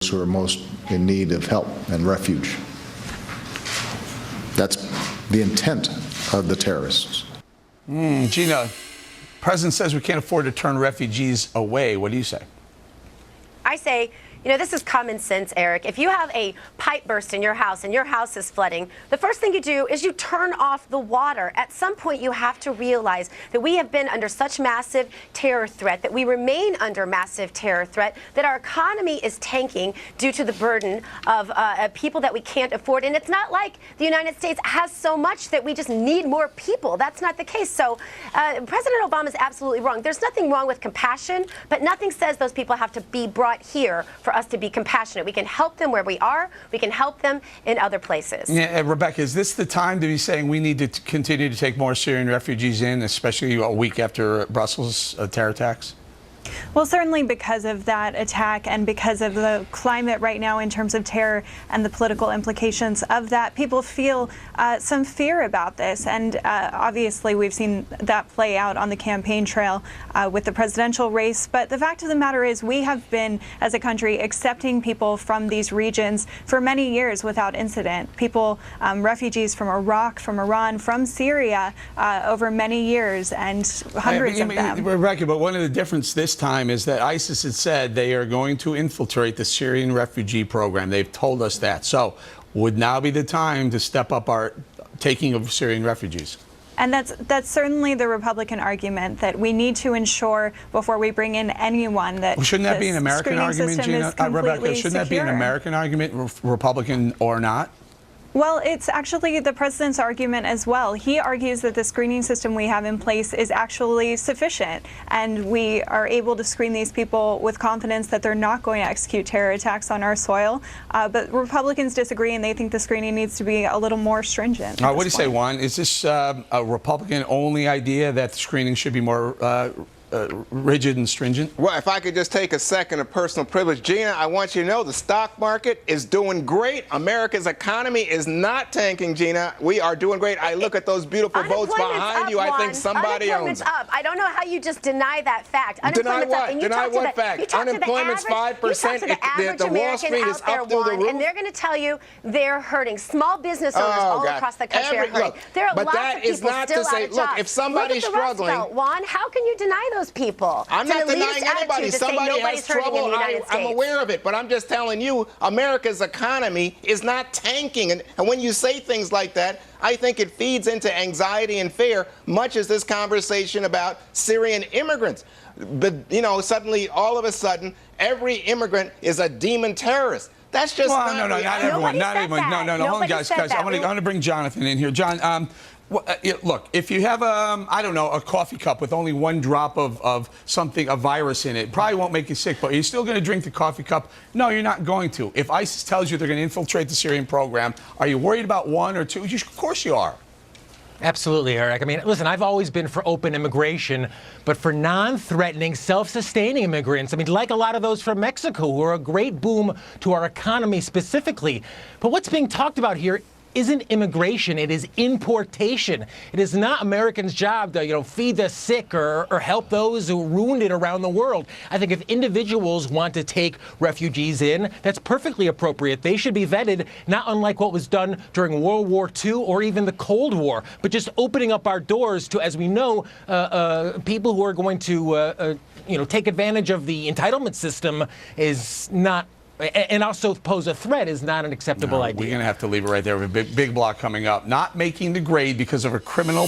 those who are most in need of help and refuge. That's the intent of the terrorists. Gina, President says we can't afford to turn refugees away. What do you say? I say, you know, this is common sense, Eric. If you have a pipe burst in your house and your house is flooding, the first thing you do is you turn off the water. At some point, you have to realize that we have been under such massive terror threat, that we remain under massive terror threat, that our economy is tanking due to the burden of people that we can't afford. And it's not like the United States has so much that we just need more people. That's not the case. So President Obama is absolutely wrong. There's nothing wrong with compassion, but nothing says those people have to be brought here for us to be compassionate. We can help them where we are. We can help them in other places. Yeah, Rebecca, is this the time to be saying we need to continue to take more Syrian refugees in, especially a week after Brussels terror attacks? Well, certainly because of that attack and because of the climate right now in terms of terror and the political implications of that, people feel some fear about this. And obviously, we've seen that play out on the campaign trail with the presidential race. But the fact of the matter is we have been, as a country, accepting people from these regions for many years without incident. People, refugees from Iraq, from Iran, from Syria over many years, and hundreds of them. Rebecca, but one of the differences this time is that ISIS had said they are going to infiltrate the Syrian refugee program. They've told us that. So would now be the time to step up our taking of Syrian refugees? And that's certainly the Republican argument, that we need to ensure before we bring in anyone that shouldn't that be an American argument, Gina? Rebecca, shouldn't that be an American argument, Republican or not? Well, it's actually the president's argument as well. He argues that the screening system we have in place is actually sufficient, and we are able to screen these people with confidence that they're not going to execute terror attacks on our soil. But Republicans disagree, and they think the screening needs to be a little more stringent. What do you say, Juan? Is this a Republican-only idea that the screening should be more rigid and stringent? Well, if I could just take a second of personal privilege. Gina, I want you to know the stock market is doing great. America's economy is not tanking, Gina. We are doing great. I look at those beautiful boats behind you. I think somebody owns them. Up. I don't know how you just deny that fact. Deny what? And deny what fact? Unemployment's 5%. The Wall Street is up through the roof. And they're going to tell you they're hurting. Small business owners all across the country are hurting. There are lots of people still out of jobs. Look, if somebody's struggling, Juan, how can you deny those people? I'm not denying anybody. Somebody has trouble. I'm aware of it, but I'm just telling you, America's economy is not tanking. And when you say things like that, I think it feeds into anxiety and fear, much as this conversation about Syrian immigrants. But, you know, suddenly, all of a sudden, every immigrant is a demon terrorist. That's just not everyone. Not everyone. No. Hold on, guys. I want to bring Jonathan in here. John, look, if you have I don't know, a coffee cup with only one drop of something, a virus in it, probably won't make you sick, but are you still going to drink the coffee cup? No, you're not going to. If ISIS tells you they're going to infiltrate the Syrian program, are you worried about one or two? Of course you are. Absolutely, Eric. I mean, listen, I've always been for open immigration, but for non-threatening, self-sustaining immigrants. I mean, like a lot of those from Mexico, who are a great boom to our economy specifically. But what's being talked about here isn't immigration, it is importation. It is not Americans' job to, feed the sick or help those who are wounded around the world. I think if individuals want to take refugees in, that's perfectly appropriate. They should be vetted, not unlike what was done during World War II or even the Cold War, but just opening up our doors to, as we know, people who are going to, take advantage of the entitlement system is not, and also pose a threat, is not an acceptable idea. We're going to have to leave it right there. We have a big block coming up. Not making the grade because of a criminal